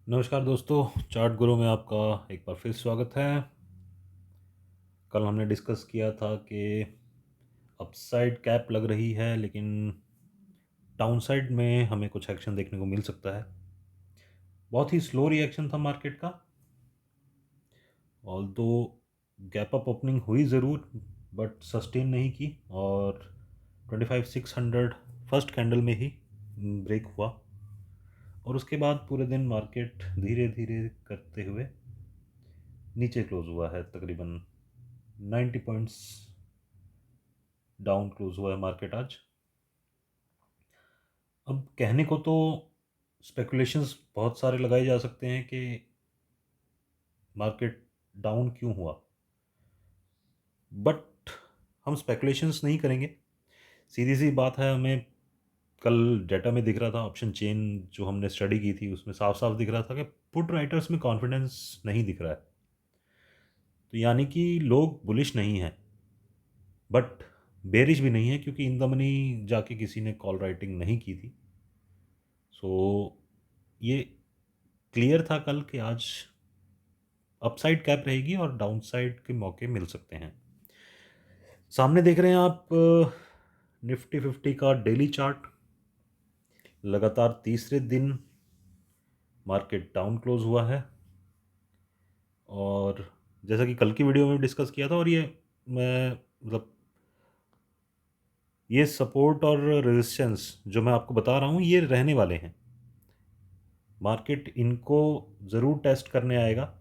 नमस्कार दोस्तों, चार्ट गुरु में आपका एक बार फिर स्वागत है। कल हमने डिस्कस किया था कि अपसाइड कैप लग रही है, लेकिन डाउनसाइड में हमें कुछ एक्शन देखने को मिल सकता है। बहुत ही स्लो रिएक्शन था मार्केट का, ऑल्दो गैप अप ओपनिंग हुई ज़रूर, बट सस्टेन नहीं की और 25,600 फर्स्ट कैंडल में ही ब्रेक हुआ और उसके बाद पूरे दिन मार्केट धीरे धीरे करते हुए नीचे क्लोज हुआ है। तकरीबन 90 पॉइंट्स डाउन क्लोज हुआ है मार्केट आज। अब कहने को तो स्पेकुलेशंस बहुत सारे लगाए जा सकते हैं कि मार्केट डाउन क्यों हुआ, बट हम स्पेकुलेशंस नहीं करेंगे। सीधी सी बात है, हमें कल डाटा में दिख रहा था, ऑप्शन चेन जो हमने स्टडी की थी उसमें साफ साफ दिख रहा था कि पुट राइटर्स में कॉन्फिडेंस नहीं दिख रहा है। तो यानी कि लोग बुलिश नहीं हैं, बट बेरिश भी नहीं है, क्योंकि इन द मनी जाके किसी ने कॉल राइटिंग नहीं की थी। सो ये क्लियर था कल कि आज अपसाइड कैप रहेगी और डाउनसाइड के मौके मिल सकते हैं। सामने देख रहे हैं आप निफ्टी 50 का डेली चार्ट। लगातार तीसरे दिन मार्केट डाउन क्लोज हुआ है और जैसा कि कल की वीडियो में डिस्कस किया था, और ये मैं मतलब ये सपोर्ट और रेजिस्टेंस जो मैं आपको बता रहा हूँ ये रहने वाले हैं। मार्केट इनको ज़रूर टेस्ट करने आएगा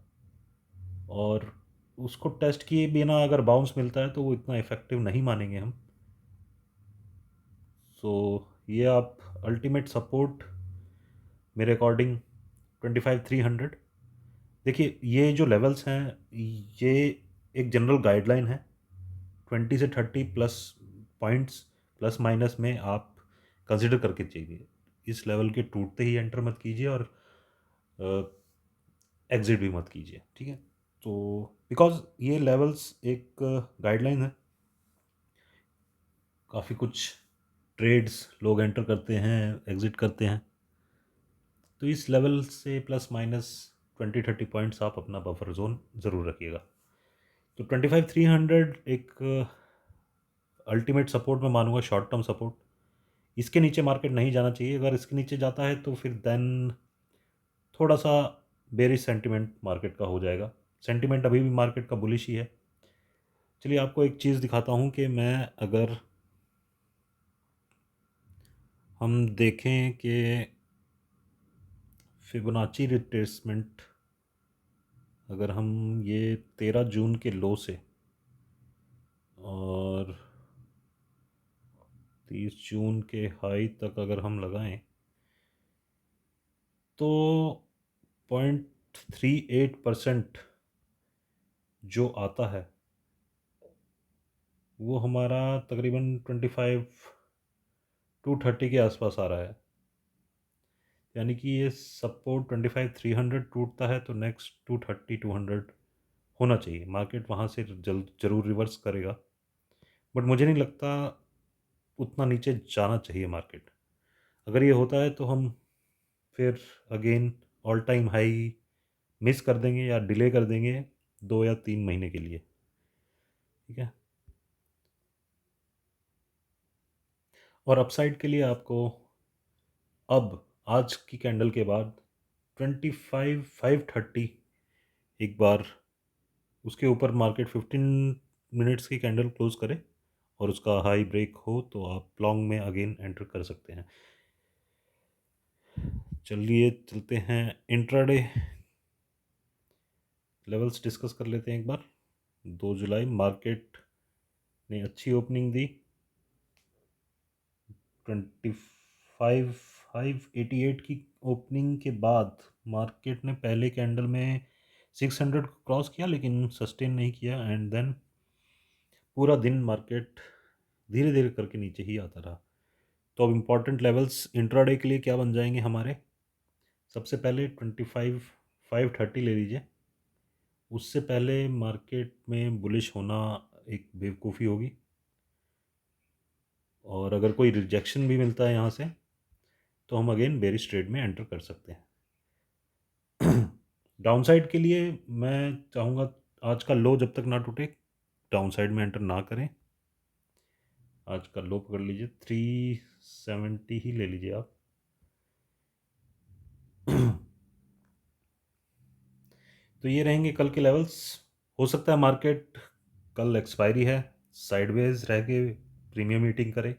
और उसको टेस्ट किए बिना अगर बाउंस मिलता है तो वो इतना इफ़ेक्टिव नहीं मानेंगे हम। सो ये आप अल्टीमेट सपोर्ट मेरे अकॉर्डिंग 25,300। देखिए, ये जो लेवल्स हैं ये एक जनरल गाइडलाइन है। 20 से 30 प्लस पॉइंट्स प्लस माइनस में आप कंसिडर करके चाहिए। इस लेवल के टूटते ही एंटर मत कीजिए और एग्जिट भी मत कीजिए, ठीक है। तो बिकॉज ये लेवल्स एक गाइडलाइन है, काफ़ी कुछ ट्रेड्स लोग एंटर करते हैं, एग्जिट करते हैं। तो इस लेवल से प्लस माइनस 20-30 पॉइंट्स आप अपना बफर जोन ज़रूर रखिएगा। तो 25,300 एक अल्टीमेट सपोर्ट मैं मानूंगा, शॉर्ट टर्म सपोर्ट। इसके नीचे मार्केट नहीं जाना चाहिए। अगर इसके नीचे जाता है तो फिर देन थोड़ा सा बेरिश सेंटिमेंट मार्केट का हो जाएगा। सेंटिमेंट अभी भी मार्केट का बुलिश ही है। चलिए आपको एक चीज़ दिखाता हूँ कि मैं अगर हम देखें कि फिबोनाची रिट्रेसमेंट, अगर हम ये 13 जून के लो से और 30 जून के हाई तक अगर हम लगाएं तो 0.38% जो आता है वो हमारा तकरीबन 25,230 के आसपास आ रहा है। यानी कि ये सपोर्ट 25,300 टूटता है तो नेक्स्ट 230-200 होना चाहिए। मार्केट वहाँ से जल्द ज़रूर रिवर्स करेगा, बट मुझे नहीं लगता उतना नीचे जाना चाहिए मार्केट। अगर ये होता है तो हम फिर again all time high miss कर देंगे या डिले कर देंगे 2 या 3 महीने के लिए, ठीक है। और अपसाइड के लिए आपको अब आज की कैंडल के बाद 25,530 एक बार उसके ऊपर मार्केट 15 मिनट्स की कैंडल क्लोज करे और उसका हाई ब्रेक हो तो आप लॉन्ग में अगेन एंटर कर सकते हैं। चलिए चलते हैं इंट्राडे लेवल्स डिस्कस कर लेते हैं एक बार। 2 जुलाई मार्केट ने अच्छी ओपनिंग दी। 25,588 की ओपनिंग के बाद मार्केट ने पहले कैंडल में 600 को क्रॉस किया लेकिन सस्टेन नहीं किया, एंड देन पूरा दिन मार्केट धीरे धीरे करके नीचे ही आता रहा। तो अब इम्पॉर्टेंट लेवल्स इंट्राडे के लिए क्या बन जाएंगे हमारे? सबसे पहले 25,530 ले लीजिए। उससे पहले मार्केट में बुलिश होना एक बेवकूफ़ी होगी, और अगर कोई रिजेक्शन भी मिलता है यहाँ से तो हम अगेन बेरिश ट्रेड में एंटर कर सकते हैं। डाउनसाइड के लिए मैं चाहूँगा आज का लो जब तक ना टूटे, डाउनसाइड में एंटर ना करें। आज का लो पकड़ लीजिए, 370 ही ले लीजिए आप। तो ये रहेंगे कल के लेवल्स। हो सकता है मार्केट कल एक्सपायरी है, साइडवेज रह के प्रीमियम मीटिंग करे।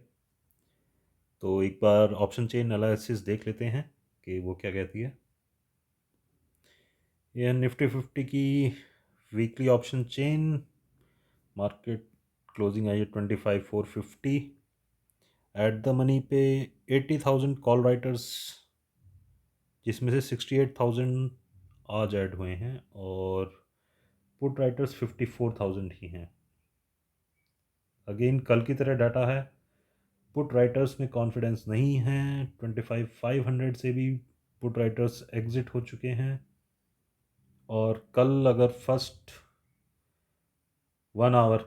तो एक बार ऑप्शन चेन एनालिसिस देख लेते हैं कि वो क्या कहती है। ये निफ्टी 50 की weekly option chain, market closing आई है 25,450। एट द मनी पे 80,000 कॉल राइटर्स, जिसमें से 68,000 आज ऐड हुए हैं और पुट राइटर्स 54,000 ही हैं। अगेन कल की तरह डाटा है, पुट राइटर्स में कॉन्फिडेंस नहीं है। 25,500 से भी पुट राइटर्स एग्जिट हो चुके हैं। और कल अगर first 1 hour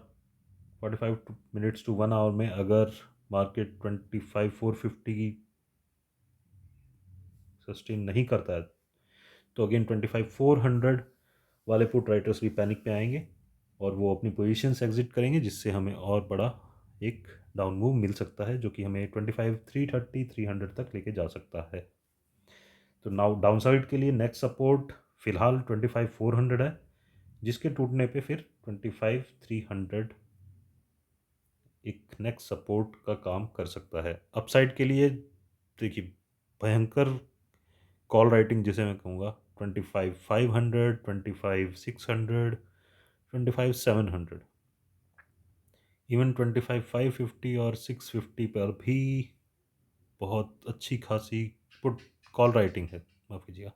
45 minutes to 1 hour में अगर मार्केट 25,450 की सस्टेन नहीं करता है, तो अगेन 25,400 वाले पुट राइटर्स भी पैनिक पे आएंगे और वो अपनी पोजीशंस एग्जिट करेंगे, जिससे हमें और बड़ा एक डाउन मूव मिल सकता है, जो कि हमें 25,330 300 तक लेके जा सकता है। तो नाउ डाउन साइड के लिए नेक्स्ट सपोर्ट फिलहाल 25,400 है, जिसके टूटने पे फिर 25,300 एक नेक्स्ट सपोर्ट का काम कर सकता है। अपसाइड के लिए देखिए, भयंकर कॉल राइटिंग जिसे मैं कहूँगा, 25,500, 25,600, 25,700, इवन 25,550 और 650 पर भी बहुत अच्छी खासी पुट कॉल राइटिंग है, माफ़ कीजिएगा।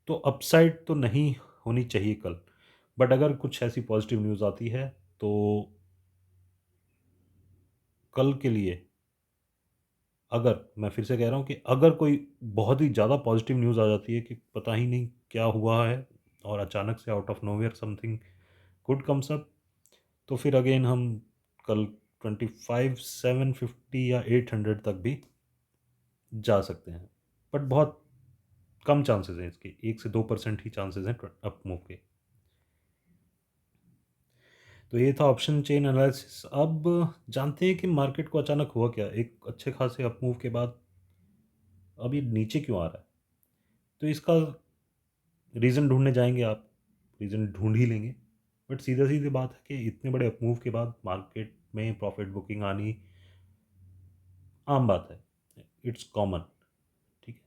तो अपसाइड तो नहीं होनी चाहिए कल, बट अगर कुछ ऐसी पॉजिटिव न्यूज़ आती है तो कल के लिए, अगर मैं फिर से कह रहा हूँ कि अगर कोई बहुत ही ज़्यादा पॉजिटिव न्यूज़ आ जाती है कि पता ही नहीं क्या हुआ है और अचानक से out of nowhere something good comes up, तो फिर अगेन हम कल 25,750 या 800 तक भी जा सकते हैं। बट बहुत कम चांसेस हैं इसके, 1 से 2% ही चांसेस हैं अप मूव के। तो ये था ऑप्शन चेन एनालिसिस। अब जानते हैं कि मार्केट को अचानक हुआ क्या, एक अच्छे खासे अप मूव के बाद अब ये नीचे क्यों आ रहा है। तो इसका रीज़न ढूंढने जाएंगे आप, रीज़न ढूंढ ही लेंगे। बट सीधा सीधी बात है कि इतने बड़े अप मूव के बाद मार्केट में प्रॉफिट बुकिंग आनी आम बात है, इट्स कॉमन। ठीक है,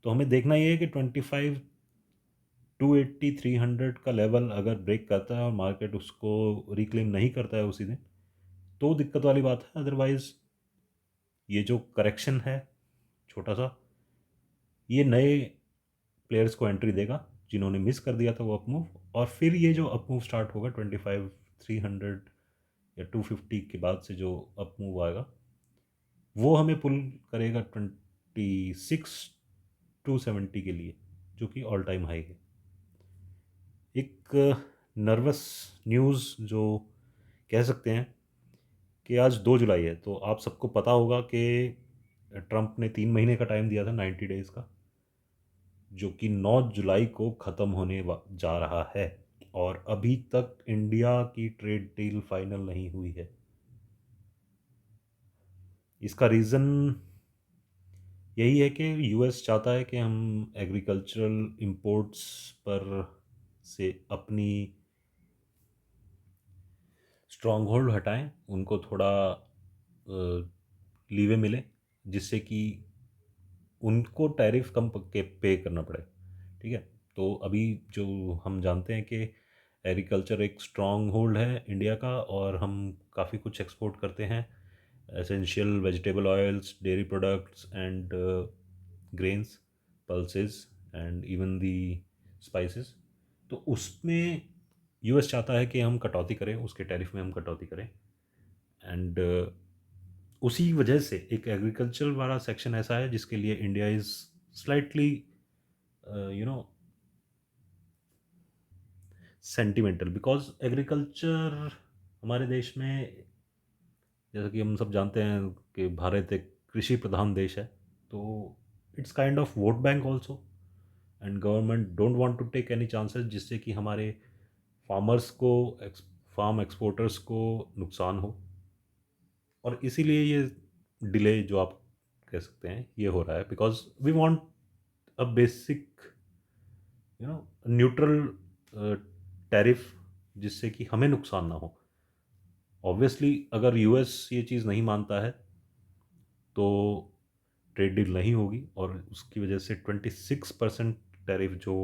तो हमें देखना ये है कि 25,280 300 का लेवल अगर ब्रेक करता है और मार्केट उसको रिक्लेम नहीं करता है उसी दिन, तो दिक्कत वाली बात है। अदरवाइज ये जो करेक्शन है छोटा सा, ये नए प्लेयर्स को एंट्री देगा जिन्होंने मिस कर दिया था वो अपमूव। और फिर ये जो अपमूव स्टार्ट होगा 25,300 या 250 के बाद से जो अपमूव आएगा, वो हमें पुल करेगा 26,270 के लिए, जो कि ऑल टाइम हाई है। एक नर्वस न्यूज़ जो कह सकते हैं कि आज 2 जुलाई है, तो आप सबको पता होगा कि ट्रंप ने 3 महीने का टाइम दिया था, 90 डेज़ का, जो कि 9 जुलाई को ख़त्म होने जा रहा है और अभी तक इंडिया की ट्रेड डील फाइनल नहीं हुई है। इसका रीज़न यही है कि यूएस चाहता है कि हम एग्रीकल्चरल इंपोर्ट्स पर से अपनी स्ट्रॉन्ग होल्ड हटाएं, उनको थोड़ा लीवे मिले, जिससे कि उनको टैरिफ कम के पे करना पड़े। ठीक है, तो अभी जो हम जानते हैं कि एग्रीकल्चर एक स्ट्रॉन्ग होल्ड है इंडिया का और हम काफ़ी कुछ एक्सपोर्ट करते हैं, essential vegetable oils, dairy products and grains, pulses and even the spices. तो उसमें यूएस चाहता है कि हम कटौती करें, उसके टैरिफ में हम कटौती करें। एंड उसी वजह से एक एग्रीकल्चर वाला सेक्शन ऐसा है जिसके लिए India is slightly you know sentimental, because agriculture हमारे देश में, जैसा कि हम सब जानते हैं कि भारत एक कृषि प्रधान देश है, तो it's kind of vote bank also. And government don't want to take any chances जिससे कि हमारे फार्मर्स को, फार्म एक्सपोर्टर्स को नुकसान हो। और इसीलिए ये डिले जो आप कह सकते हैं ये हो रहा है, because we want a basic you know neutral tariff जिससे कि हमें नुकसान ना हो। ऑब्वियसली अगर यूएस ये चीज़ नहीं मानता है तो ट्रेड डील नहीं होगी, और उसकी वजह से 26% टैरिफ जो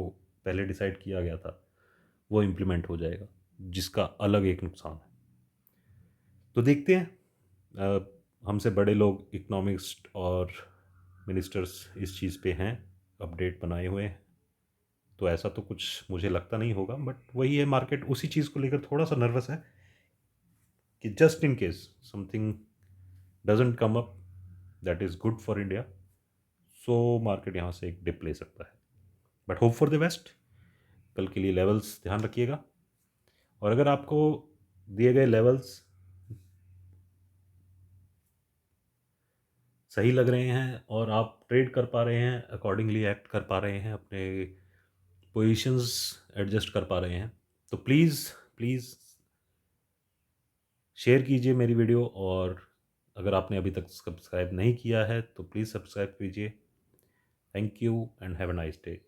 पहले डिसाइड किया गया था वो इम्प्लीमेंट हो जाएगा, जिसका अलग एक नुकसान है। तो देखते हैं, हमसे बड़े लोग इकोनॉमिस्ट और मिनिस्टर्स इस चीज़ पे हैं, अपडेट बनाए हुए हैं, तो ऐसा तो कुछ मुझे लगता नहीं होगा। बट वही है, मार्केट उसी चीज़ को लेकर थोड़ा सा नर्वस है कि just in case something doesn't come up that is good for India, so market यहाँ से एक डिप ले सकता है। But hope for the best. कल के लिए लेवल्स ध्यान रखिएगा, और अगर आपको दिए गए लेवल्स सही लग रहे हैं और आप ट्रेड कर पा रहे हैं, अकॉर्डिंगली एक्ट कर पा रहे हैं, अपने पोजीशंस एडजस्ट कर पा रहे हैं, तो प्लीज़ प्लीज़ शेयर कीजिए मेरी वीडियो। और अगर आपने अभी तक सब्सक्राइब नहीं किया है तो प्लीज़ सब्सक्राइब कीजिए। Thank you and have a nice day.